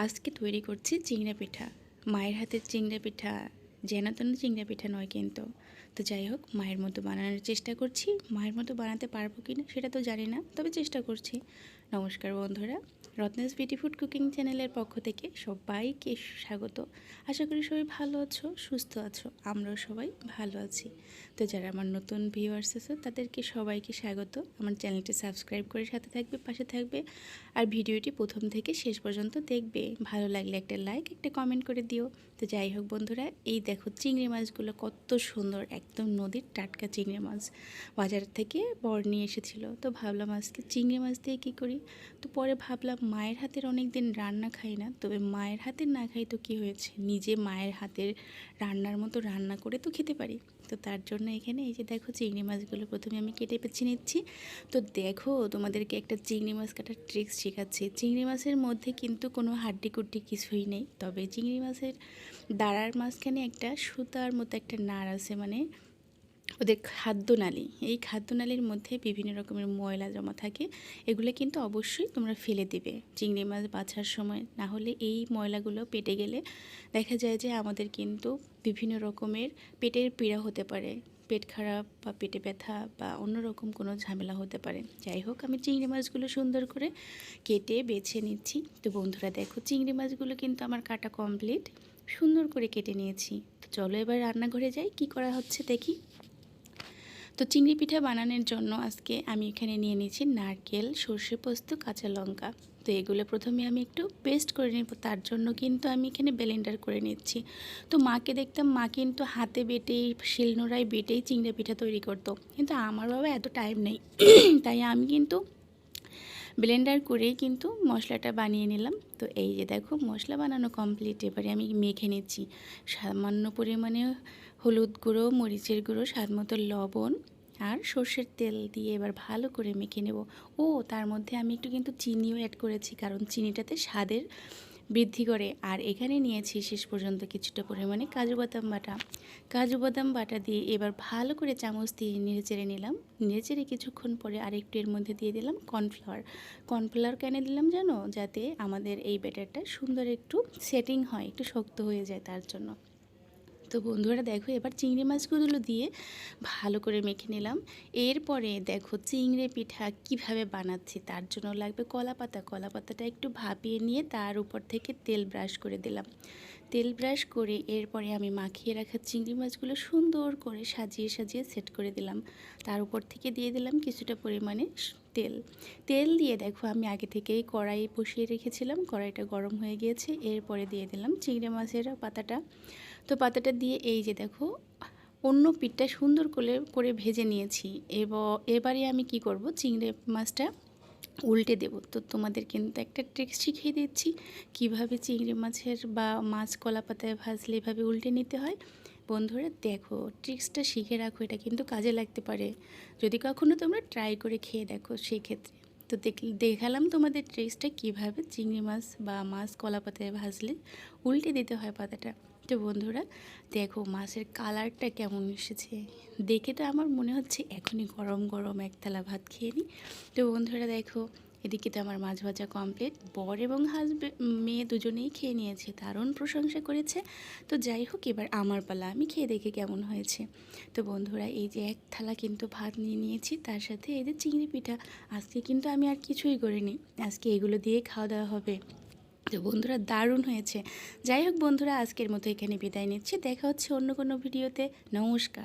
আজকে তৈরি করছি চিংড়া পিঠা। মায়ের হাতের চিংড়া পিঠা যেন তেন চিংড়া পিঠা নয় কিন্তু। তো যাই হোক, মায়ের মতো বানানোর চেষ্টা করছি। মায়ের মতো বানাতে পারবো কি না সেটা তো জানি না, তবে চেষ্টা করছি। নমস্কার বন্ধুরা, রত্নাস বিউটি ফুড কুকিং চ্যানেলের পক্ষ থেকে সবাইকে স্বাগত। আশা করি সবাই ভালো আছো, সুস্থ আছো। আমরাও সবাই ভালো আছি। তো যারা আমার নতুন ভিউয়ার্স আছে তাদেরকে সবাইকে স্বাগত। আমার চ্যানেলটি সাবস্ক্রাইব করে সাথে থাকবে, পাশে থাকবে, আর ভিডিওটি প্রথম থেকে শেষ পর্যন্ত দেখবে। ভালো লাগলে একটা লাইক, একটা কমেন্ট করে দিও। তো যাই হোক বন্ধুরা, এই দেখো চিংড়ি মাছগুলো কত সুন্দর, একদম নদীর টাটকা চিংড়ি মাছ বাজার থেকে বর নিয়ে এসেছিলো। তো ভাবলাম আজকে চিংড়ি মাছ দিয়ে কী করি। তো পরে ভাবলাম মায়ের হাতের অনেক দিন রান্না খাই না, তবে মায়ের হাতের না খাই তো কী হয়েছে, নিজে মায়ের হাতের রান্নার মতো রান্না করে তো খেতে পারি। তো তার জন্য এখানে এই যে দেখো চিংড়ি মাছগুলো প্রথমে আমি কেটে বেছে নিচ্ছি। তো দেখো, তোমাদেরকে একটা চিংড়ি মাছ কাটার ট্রিক্স শেখাচ্ছি। চিংড়ি মাছের মধ্যে কিন্তু কোনো হাড্ডি কুড্ডি কিছুই নেই, তবে চিংড়ি মাছের দাঁড়ার মাঝখানে একটা সুতার মতো একটা নাড় আছে, মানে ওদের খাদ্যনালী। এই খাদ্যনালীর মধ্যে বিভিন্ন রকমের ময়লা জমা থাকে। এগুলো কিন্তু অবশ্যই তোমরা ফেলে দিবে চিংড়ি মাছ বাছার সময়, না হলে এই ময়লাগুলো পেটে গেলে দেখা যায় যে আমাদের কিন্তু বিভিন্ন রকমের পেটের পীড়া হতে পারে, পেট খারাপ বা পেটে ব্যথা বা অন্যরকম কোনো ঝামেলা হতে পারে। যাই হোক, আমি চিংড়ি মাছগুলো সুন্দর করে কেটে বেছে নিচ্ছি। তো বন্ধুরা দেখো, চিংড়ি মাছগুলো কিন্তু আমার কাটা কমপ্লিট, সুন্দর করে কেটে নিয়েছি। তো চলো এবার রান্নাঘরে যাই, কি করা হচ্ছে দেখি। তো চিংড়ি পিঠা বানানোর জন্য আজকে আমি এখানে নিয়ে নিয়েছি নারকেল, সর্ষে পোস্ত, কাঁচা লঙ্কা। তো এগুলো প্রথমে আমি একটু পেস্ট করে নেব, তার জন্য কিন্তু আমি এখানে ব্লেন্ডার করে নিচ্ছি। তো মাকে দেখতাম, মা কিন্তু হাতে বেটেই, শিলনোড়ায় বেটেই চিংড়ি পিঠা তৈরি করতো, কিন্তু আমার বাবা এত টাইম নেই তাই আমি কিন্তু ব্লেন্ডার করেই কিন্তু মশলাটা বানিয়ে নিলাম। তো এই যে দেখো, মশলা বানানো কমপ্লিট। এবারে আমি মেখে নিচ্ছি সামান্য পরিমাণে হলুদ গুঁড়ো, মরিচের গুঁড়ো, স্বাদ মতো লবণ আর সর্ষের তেল দিয়ে এবার ভালো করে মেখে নেব। ও তার মধ্যে আমি একটু কিন্তু চিনিও অ্যাড করেছি, কারণ চিনিটাতে স্বাদের বৃদ্ধি করে। আর এখানে নিয়েছি শেষ পর্যন্ত কিছুটা পরিমাণে কাজু বাদাম বাটা। কাজু বাদাম বাটা দিয়ে এবার ভালো করে চামচ দিয়ে নেড়েচেড়ে নিলাম। নেড়েচেড়ে কিছুক্ষণ পরে আরেকটু এর মধ্যে দিয়ে দিলাম কর্নফ্লাওয়ার। কর্নফ্লাওয়ার কেন দিলাম জানো? যাতে আমাদের এই ব্যাটারটা সুন্দর একটু সেটিং হয়, একটু শক্ত হয়ে যায়, তার জন্য। তো বন্ধুরা দেখো, এবার চিংড়ি মাছগুলো দিয়ে ভালো করে মেখে নিলাম। এরপরে দেখো চিংড়ি পিঠা কিভাবে বানাচ্ছি। তার জন্য লাগবে কলা পাতা। কলা পাতাটা একটু ভাপিয়ে নিয়ে তার উপর থেকে তেল ব্রাশ করে দিলাম। তেল ব্রাশ করে এরপরে আমি মাখিয়ে রাখা চিংড়ি মাছগুলো সুন্দর করে সাজিয়ে সাজিয়ে সেট করে দিলাম। তার উপর থেকে দিয়ে দিলাম কিছুটা পরিমাণে তেল। তেল দিয়ে দেখো, আমি আগে থেকেই কড়াই বসিয়ে রেখেছিলাম, কড়াইটা গরম হয়ে গিয়েছে। এরপরে দিয়ে দিলাম চিংড়ি মাছের পাতাটা। তো পাতাটা দিয়ে এই যে দেখো, অন্য পিঠটা সুন্দর করে ভেজে নিয়েছি। এবারে আমি কি করব, চিংড়ি মাছটা উল্টে দেব। তো তোমাদের কিন্তু একটা ট্রিক্স শিখিয়ে দিচ্ছি, কিভাবে চিংড়ি মাছের বা মাছ কলা পাতায় ভাজলে এভাবে উল্টে নিতে হয়। বন্ধুরা দেখো, ট্রিক্সটা শিখে রাখো, এটা কিন্তু কাজে লাগতে পারে যদি কখনো তোমরা ট্রাই করে খেয়ে দেখো সেই ক্ষেত্রে। তো দেখালাম তোমাদের ট্রিক্সটা, কিভাবে চিংড়ি মাছ বা মাছ কলা পাতায় ভাজলে উল্টে দিতে হয় পাতাটা। তো বন্ধুরা দেখো, মাছের কালারটা কেমন এসেছে, দেখে তো আমার মনে হচ্ছে এখনই গরম গরম এক থালা ভাত খেয়ে নিই। তো বন্ধুরা দেখো, এদিকে তো আমার মাছ ভাজা কমপ্লিট। বর এবং মেয়ে দুজনেই খেয়ে নিয়েছে, দারুণ প্রশংসা করেছে। তো যাই হোক, এবার আমার পালা, আমি খেয়ে দেখে কেমন হয়েছে। তো বন্ধুরা এই যে এক থালা কিন্তু ভাত নিয়ে নিয়েছি, তার সাথে এই যে চিংড়ি পিঠা। আজকে কিন্তু আমি আর কিছুই করিনি, আজকে এগুলো দিয়ে খাওয়া দাওয়া হবে। তো বন্ধুরা দারুণ হয়েছে। যাই হোক বন্ধুরা, আজকের মতো এখানে বিদায় নিচ্ছি। দেখা হচ্ছে অন্য কোনো ভিডিওতে। নমস্কার।